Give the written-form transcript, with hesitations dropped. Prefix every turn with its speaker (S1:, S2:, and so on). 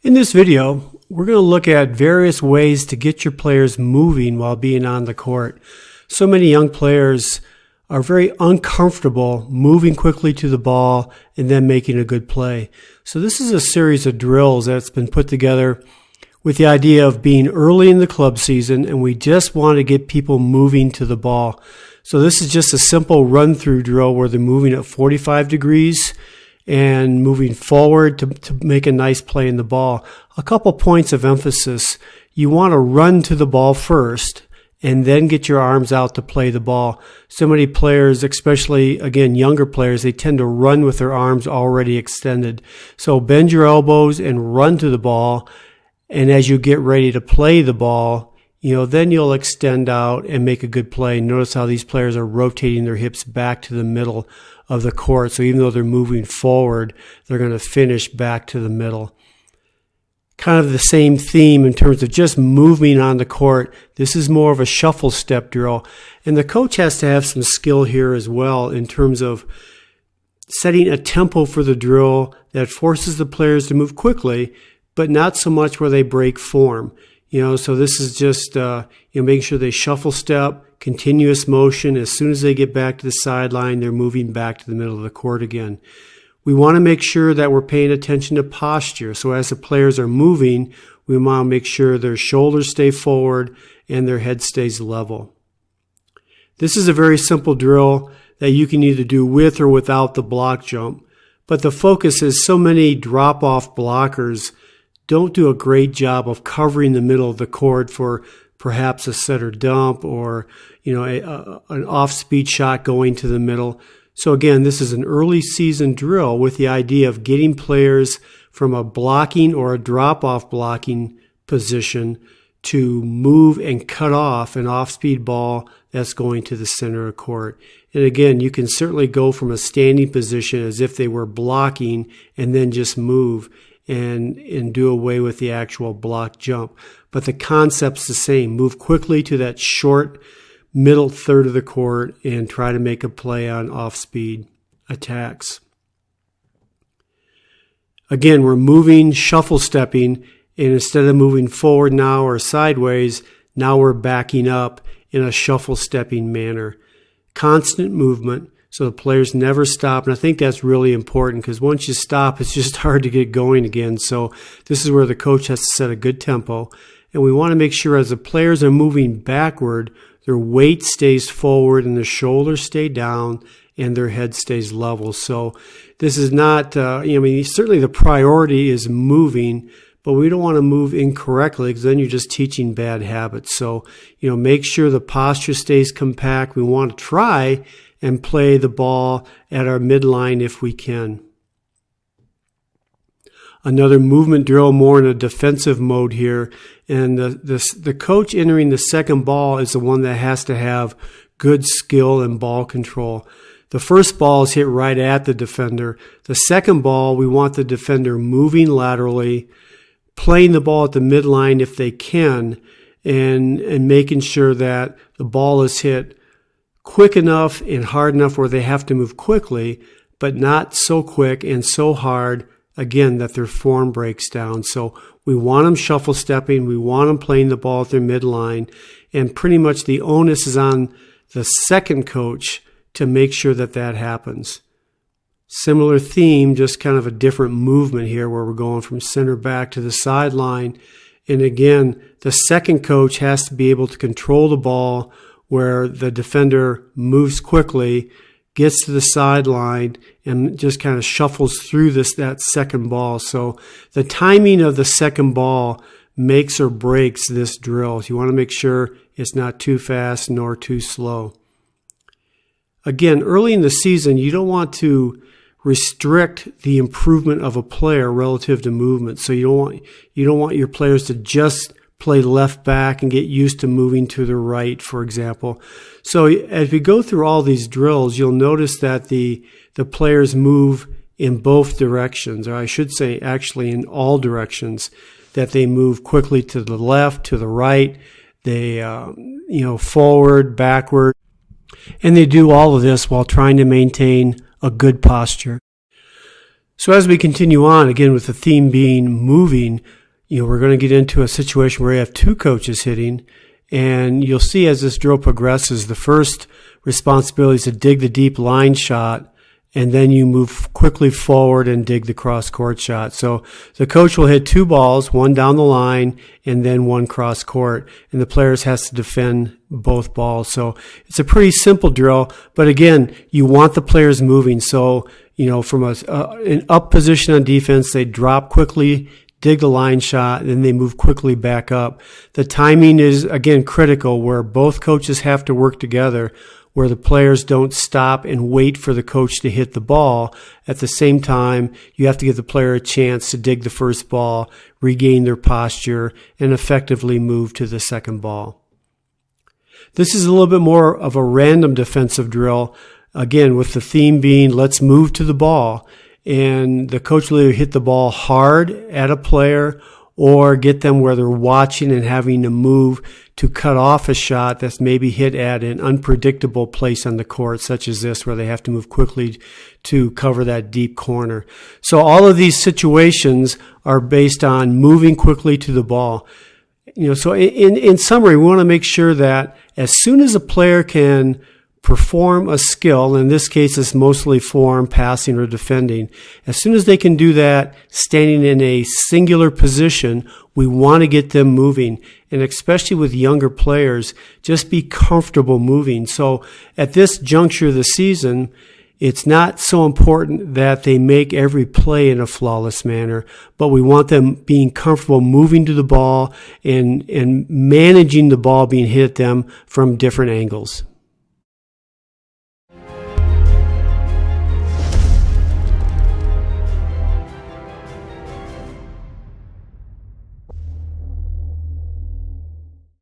S1: In this video, we're going to look at various ways to get your players moving while being on the court. So many young players are very uncomfortable moving quickly to the ball and then making a good play. So this is a series of drills that's been put together with the idea of being early in the club season, and we just want to get people moving to the ball. So this is just a simple run-through drill where they're moving at 45 degrees and moving forward to make a nice play in the ball. A couple points of emphasis. You want to run to the ball first and then get your arms out to play the ball. So many players, especially, again, younger players, they tend to run with their arms already extended. So bend your elbows and run to the ball. And as you get ready to play the ball, then you'll extend out and make a good play. Notice how these players are rotating their hips back to the middle of the court. So even though they're moving forward, they're going to finish back to the middle. Kind of the same theme in terms of just moving on the court. This is more of a shuffle step drill. And the coach has to have some skill here as well in terms of setting a tempo for the drill that forces the players to move quickly, but not so much where they break form. So this is just making sure they shuffle step, continuous motion. As soon as they get back to the sideline, they're moving back to the middle of the court again. We want to make sure that we're paying attention to posture. So as the players are moving, we want to make sure their shoulders stay forward and their head stays level. This is a very simple drill that you can either do with or without the block jump. But the focus is so many drop-off blockers don't do a great job of covering the middle of the court for perhaps a set or dump or an off-speed shot going to the middle. So again, this is an early season drill with the idea of getting players from a blocking or a drop-off blocking position to move and cut off an off-speed ball that's going to the center of court. And again, you can certainly go from a standing position as if they were blocking and then just move and do away with the actual block jump. But the concept's the same. Move quickly to that short middle third of the court and try to make a play on off-speed attacks. Again, we're moving, shuffle stepping, and instead of moving forward now or sideways, now we're backing up in a shuffle stepping manner. Constant movement, so the players never stop. And I think that's really important because once you stop, it's just hard to get going again. So this is where the coach has to set a good tempo. And we want to make sure as the players are moving backward, their weight stays forward and their shoulders stay down and their head stays level. So this is not, certainly the priority is moving, but we don't want to move incorrectly because then you're just teaching bad habits. So, make sure the posture stays compact. We want to try and play the ball at our midline if we can. Another movement drill more in a defensive mode here. And the coach entering the second ball is the one that has to have good skill and ball control. The first ball is hit right at the defender. The second ball, we want the defender moving laterally, playing the ball at the midline if they can, and making sure that the ball is hit quick enough and hard enough where they have to move quickly, but not so quick and so hard, again, that their form breaks down. So we want them shuffle stepping. We want them playing the ball at their midline. And pretty much the onus is on the second coach to make sure that that happens. Similar theme, just kind of a different movement here where we're going from center back to the sideline. And again, the second coach has to be able to control the ball where the defender moves quickly, gets to the sideline, and just kind of shuffles through that second ball. So the timing of the second ball makes or breaks this drill. So you want to make sure it's not too fast nor too slow. Again, early in the season, you don't want to restrict the improvement of a player relative to movement. So you don't want your players to just play left back and get used to moving to the right, for example. So as we go through all these drills, you'll notice that the players move in both directions, or I should say actually in all directions, that they move quickly to the left, to the right, they forward, backward, and they do all of this while trying to maintain a good posture. So as we continue on, again, with the theme being moving, we're going to get into a situation where you have two coaches hitting, and you'll see as this drill progresses, the first responsibility is to dig the deep line shot, and then you move quickly forward and dig the cross-court shot. So the coach will hit two balls, one down the line and then one cross-court, and the players has to defend both balls. So it's a pretty simple drill, but again, you want the players moving. So, from an up position on defense, they drop quickly, dig the line shot, and then they move quickly back up. The timing is, again, critical, where both coaches have to work together, where the players don't stop and wait for the coach to hit the ball. At the same time, you have to give the player a chance to dig the first ball, regain their posture, and effectively move to the second ball. This is a little bit more of a random defensive drill, again, with the theme being let's move to the ball. And the coach will either hit the ball hard at a player or get them where they're watching and having to move to cut off a shot that's maybe hit at an unpredictable place on the court, such as this, where they have to move quickly to cover that deep corner. So all of these situations are based on moving quickly to the ball. So in summary, we want to make sure that as soon as a player can perform a skill, in this case it's mostly form, passing, or defending. As soon as they can do that, standing in a singular position, we want to get them moving. And especially with younger players, just be comfortable moving. So at this juncture of the season, it's not so important that they make every play in a flawless manner, but we want them being comfortable moving to the ball and managing the ball being hit at them from different angles.